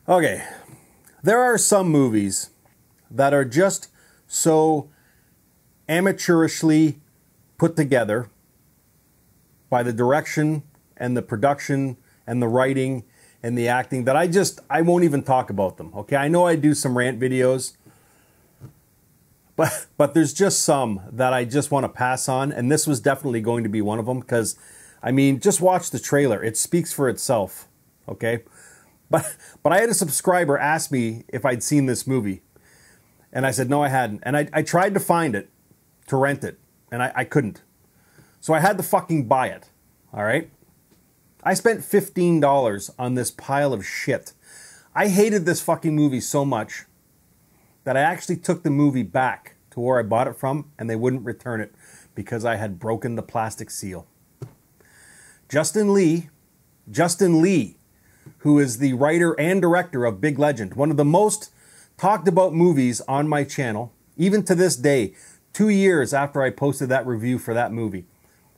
Okay, there are some movies that are just so amateurishly put together by the direction and the production and the writing and the acting that I won't even talk about them, okay? I know I do some rant videos, but there's just some that I just want to pass on, and this was definitely going to be one of them because, I mean, just watch the trailer. It speaks for itself, okay? But I had a subscriber ask me if I'd seen this movie, and I said no, I hadn't. And I tried to find it, to rent it, and I couldn't. So I had to fucking buy it, all right? I spent $15 on this pile of shit. I hated this fucking movie so much that I actually took the movie back to where I bought it from, and they wouldn't return it because I had broken the plastic seal. Justin Lee, who is the writer and director of Big Legend, one of the most talked about movies on my channel, even to this day, 2 years after I posted that review for that movie,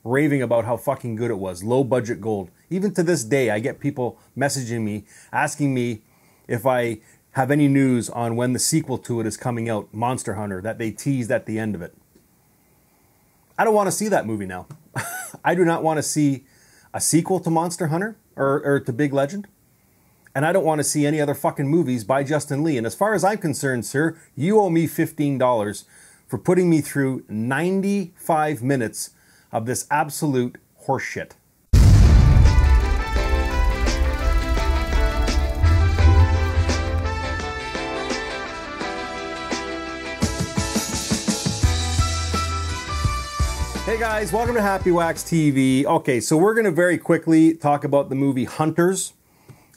raving about how fucking good it was, low budget gold. Even to this day, I get people messaging me, asking me if I have any news on when the sequel to it is coming out, Monster Hunter, that they teased at the end of it. I don't want to see that movie now. I do not want to see a sequel to Monster Hunter or to Big Legend. And I don't want to see any other fucking movies by Justin Lee. And as far as I'm concerned, sir, you owe me $15 for putting me through 95 minutes of this absolute horseshit. Hey guys, welcome to Happywax TV. Okay, so we're going to very quickly talk about the movie Hunters.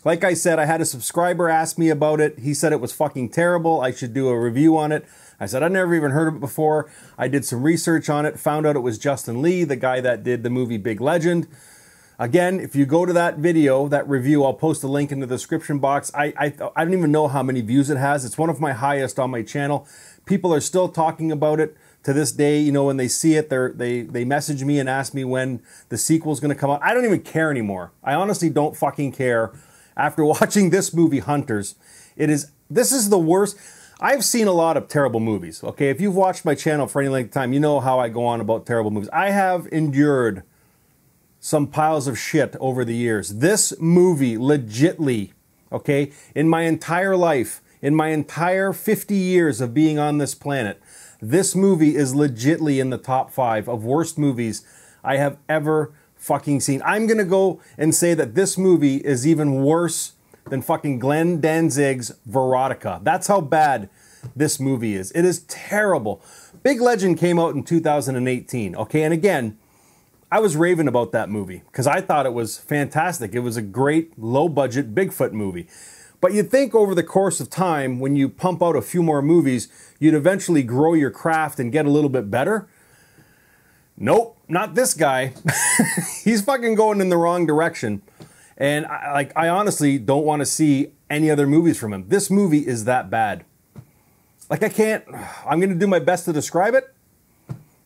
Like I said, I had a subscriber ask me about it. He said it was fucking terrible. I should do a review on it. I said, I'd never even heard of it before. I did some research on it, found out it was Justin Lee, the guy that did the movie Big Legend. Again, if you go to that video, that review, I'll post a link in the description box. I don't even know how many views it has. It's one of my highest on my channel. People are still talking about it to this day. You know, when they see it, they message me and ask me when the sequel's going to come out. I don't even care anymore. I honestly don't fucking care. After watching this movie, Hunters, this is the worst. I've seen a lot of terrible movies, okay? If you've watched my channel for any length of time, you know how I go on about terrible movies. I have endured some piles of shit over the years. This movie, legitly, okay, in my entire life, in my entire 50 years of being on this planet, this movie is legitly in the top 5 of worst movies I have ever fucking seen. I'm gonna go and say that this movie is even worse than fucking Glenn Danzig's Veronica. That's how bad this movie is. It is terrible. Big Legend came out in 2018, okay? And again, I was raving about that movie because I thought it was fantastic. It was a great low-budget Bigfoot movie. But you'd think over the course of time, when you pump out a few more movies, you'd eventually grow your craft and get a little bit better. Nope, not this guy. He's fucking going in the wrong direction. And I honestly don't want to see any other movies from him. This movie is that bad. Like I'm going to do my best to describe it,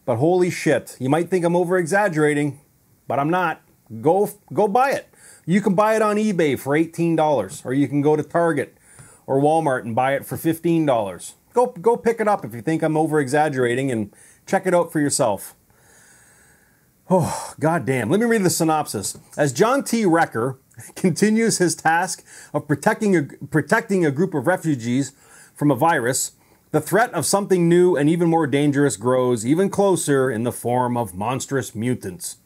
but holy shit. You might think I'm over-exaggerating, but I'm not. Go buy it. You can buy it on eBay for $18, or you can go to Target or Walmart and buy it for $15. Go pick it up if you think I'm over-exaggerating and check it out for yourself. Oh, goddamn. Let me read the synopsis. As John T. Wrecker continues his task of protecting a group of refugees from a virus, the threat of something new and even more dangerous grows even closer in the form of monstrous mutants.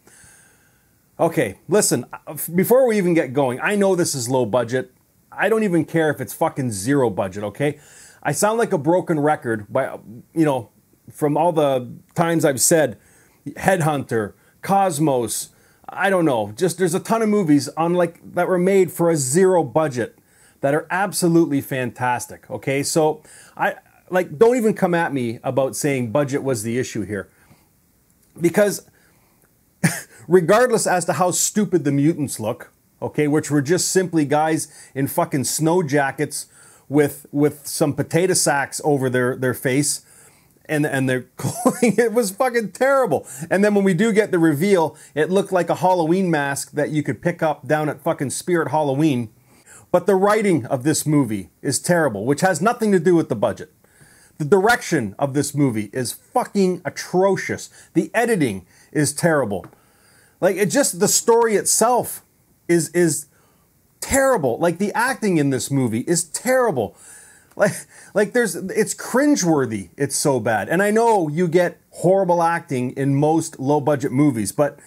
Okay, listen, before we even get going, I know this is low budget. I don't even care if it's fucking zero budget, okay? I sound like a broken record by, you know, from all the times I've said Headhunter, Cosmos, I don't know, just there's a ton of movies that were made for a zero budget that are absolutely fantastic, okay? So don't even come at me about saying budget was the issue here, because regardless as to how stupid the mutants look, okay, which were just simply guys in fucking snow jackets with some potato sacks over their face, and their clothing, it was fucking terrible. And then when we do get the reveal, it looked like a Halloween mask that you could pick up down at fucking Spirit Halloween. But the writing of this movie is terrible, which has nothing to do with the budget. The direction of this movie is fucking atrocious. The editing is terrible. Like, it just, the story itself is terrible. Like, the acting in this movie is terrible. It's cringeworthy. It's so bad. And I know you get horrible acting in most low-budget movies, but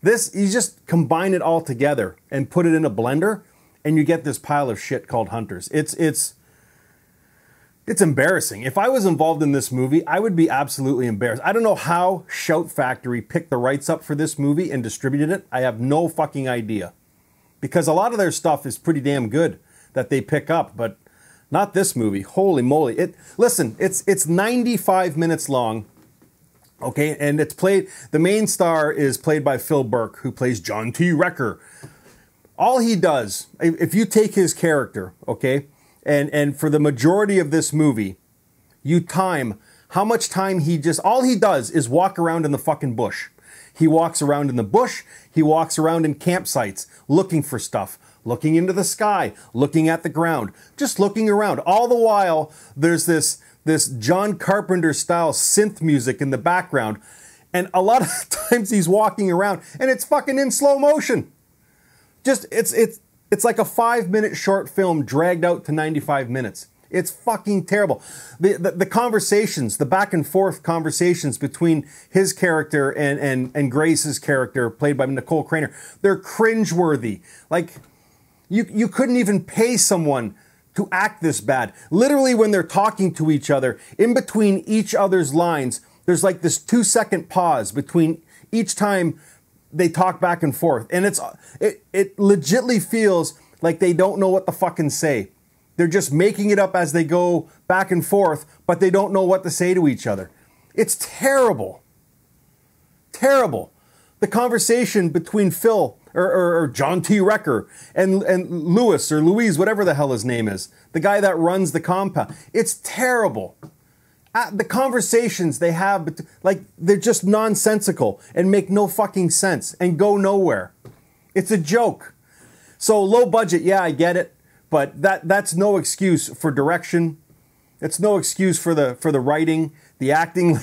this, you just combine it all together and put it in a blender, and you get this pile of shit called Hunters. It's embarrassing. If I was involved in this movie, I would be absolutely embarrassed. I don't know how Shout Factory picked the rights up for this movie and distributed it. I have no fucking idea. Because a lot of their stuff is pretty damn good that they pick up, but not this movie. Holy moly. Listen, it's 95 minutes long. Okay, and it's played, the main star is played by Phil Burke, who plays John T. Wrecker. All he does, if you take his character, okay, and for the majority of this movie, you time how much time all he does is walk around in the fucking bush. He walks around in the bush, he walks around in campsites, looking for stuff, looking into the sky, looking at the ground, just looking around. All the while, there's this John Carpenter style synth music in the background, and a lot of times he's walking around and it's fucking in slow motion. Just, it's like a 5-minute short film dragged out to 95 minutes. It's fucking terrible. The conversations, the back and forth conversations between his character and Grace's character, played by Nicole Craner, they're cringeworthy. Like, you couldn't even pay someone to act this bad. Literally, when they're talking to each other, in between each other's lines, there's like this 2-second pause between each time they talk back and forth. And it legitly feels like they don't know what to fucking say. They're just making it up as they go back and forth, but they don't know what to say to each other. It's terrible. Terrible. The conversation between Phil or John T. Wrecker and Louis or Louise, whatever the hell his name is, the guy that runs the compound. It's terrible. The conversations they have, like, they're just nonsensical and make no fucking sense and go nowhere. It's a joke. So low budget, yeah, I get it, but that's no excuse for direction. It's no excuse for the writing, the acting.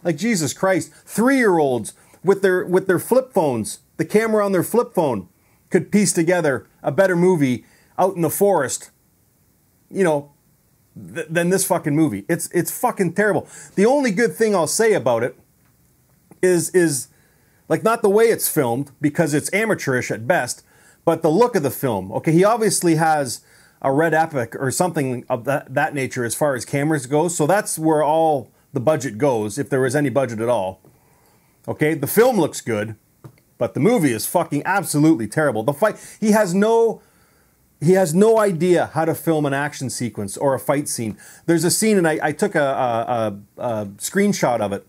Like Jesus Christ, 3-year-olds with their flip phones, the camera on their flip phone, could piece together a better movie out in the forest, you know, than this fucking movie. It's fucking terrible. The only good thing I'll say about it is like, not the way it's filmed, because it's amateurish at best, but the look of the film. Okay, he obviously has a Red Epic or something of that nature as far as cameras go, so that's where all the budget goes, if there was any budget at all. Okay, the film looks good, but the movie is fucking absolutely terrible. The fight, he has no idea how to film an action sequence or a fight scene. There's a scene, and I took a screenshot of it.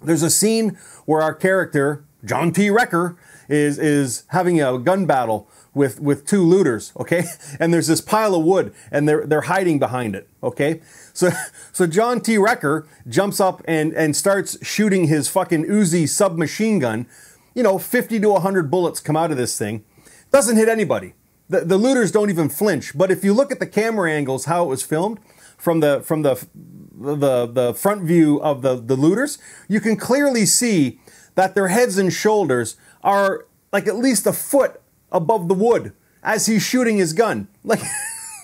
There's a scene where our character, John T. Wrecker, is having a gun battle with 2 looters, okay? And there's this pile of wood, and they're hiding behind it, okay? So John T. Wrecker jumps up and starts shooting his fucking Uzi submachine gun. You know, 50 to 100 bullets come out of this thing. Doesn't hit anybody. The looters don't even flinch. But if you look at the camera angles, how it was filmed, from the front view of the looters, you can clearly see that their heads and shoulders are like at least a foot above the wood as he's shooting his gun. Like,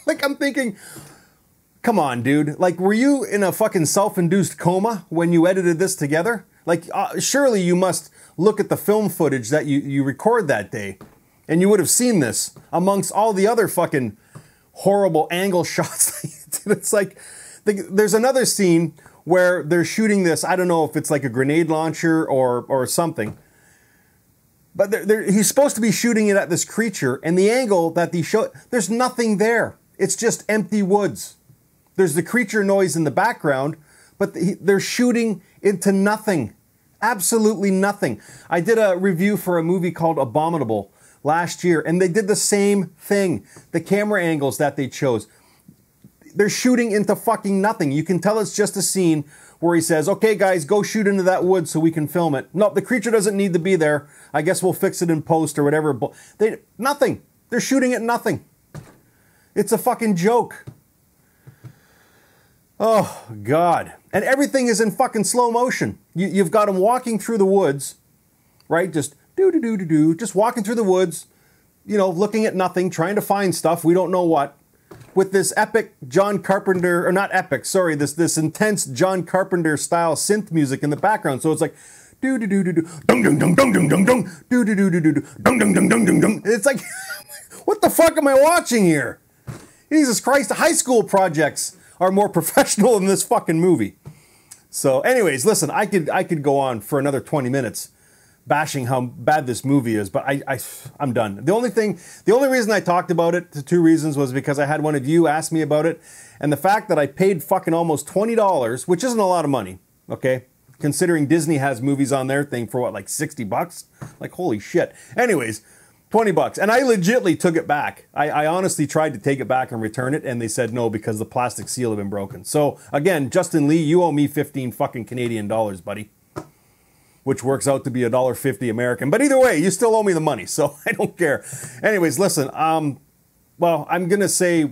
like, I'm thinking, come on, dude. Like, were you in a fucking self-induced coma when you edited this together? Like, surely you must look at the film footage that you record that day, and you would have seen this amongst all the other fucking horrible angle shots that you did. It's like, there's another scene where they're shooting this, I don't know if it's like a grenade launcher or something, but he's supposed to be shooting it at this creature, and the angle that they show, there's nothing there. It's just empty woods. There's the creature noise in the background, but they're shooting into nothing. Absolutely nothing. I did a review for a movie called Abominable last year, and they did the same thing. The camera angles that they chose, they're shooting into fucking nothing. You can tell it's just a scene where he says, okay guys, go shoot into that wood so we can film it. No, the creature doesn't need to be there. I guess we'll fix it in post or whatever. Nothing. They're shooting at nothing. It's a fucking joke. Oh, God. And everything is in fucking slow motion. You've got him walking through the woods, right? Just do-do-do-do-do, just walking through the woods, you know, looking at nothing, trying to find stuff, we don't know what, with this epic John Carpenter, or not epic, sorry, this intense John Carpenter style synth music in the background. So it's like, do-do-do-do-do, dung-dung-dung-dung-dung-dung, do-do-do-do-do, dung-dung-dung-dung-dung-dung. It's like, what the fuck am I watching here? Jesus Christ, high school projects are more professional than this fucking movie. So anyways, listen, I could go on for another 20 minutes bashing how bad this movie is, but I'm done. The only reason I talked about it, the two reasons, was because I had one of you ask me about it, and the fact that I paid fucking almost $20, which isn't a lot of money, okay? Considering Disney has movies on their thing for what, like 60 bucks? Like, holy shit. Anyways, 20 bucks. And I legitly took it back. I honestly tried to take it back and return it, and they said no because the plastic seal had been broken. So, again, Justin Lee, you owe me 15 fucking Canadian dollars, buddy. Which works out to be $1.50 American. But either way, you still owe me the money, so I don't care. Anyways, listen, well, I'm going to say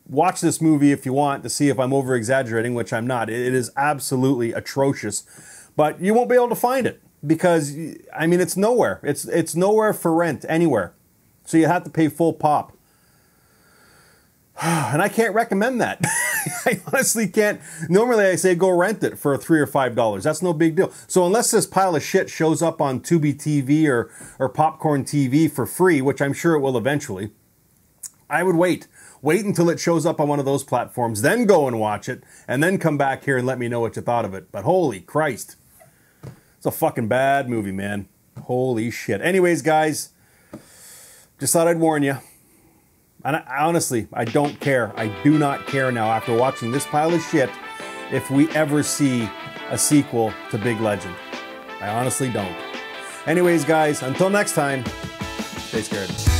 watch this movie if you want to see if I'm over-exaggerating, which I'm not. It is absolutely atrocious. But you won't be able to find it. Because, I mean, it's nowhere. It's nowhere for rent, anywhere. So you have to pay full pop. And I can't recommend that. I honestly can't. Normally I say go rent it for $3 or $5. That's no big deal. So unless this pile of shit shows up on Tubi TV or Popcorn TV for free, which I'm sure it will eventually, I would wait. Wait until it shows up on one of those platforms, then go and watch it, and then come back here and let me know what you thought of it. But holy Christ. It's a fucking bad movie, man. Holy shit. Anyways, guys, just thought I'd warn you. And honestly, I don't care. I do not care now after watching this pile of shit if we ever see a sequel to Big Legend. I honestly don't. Anyways, guys, until next time, stay scared.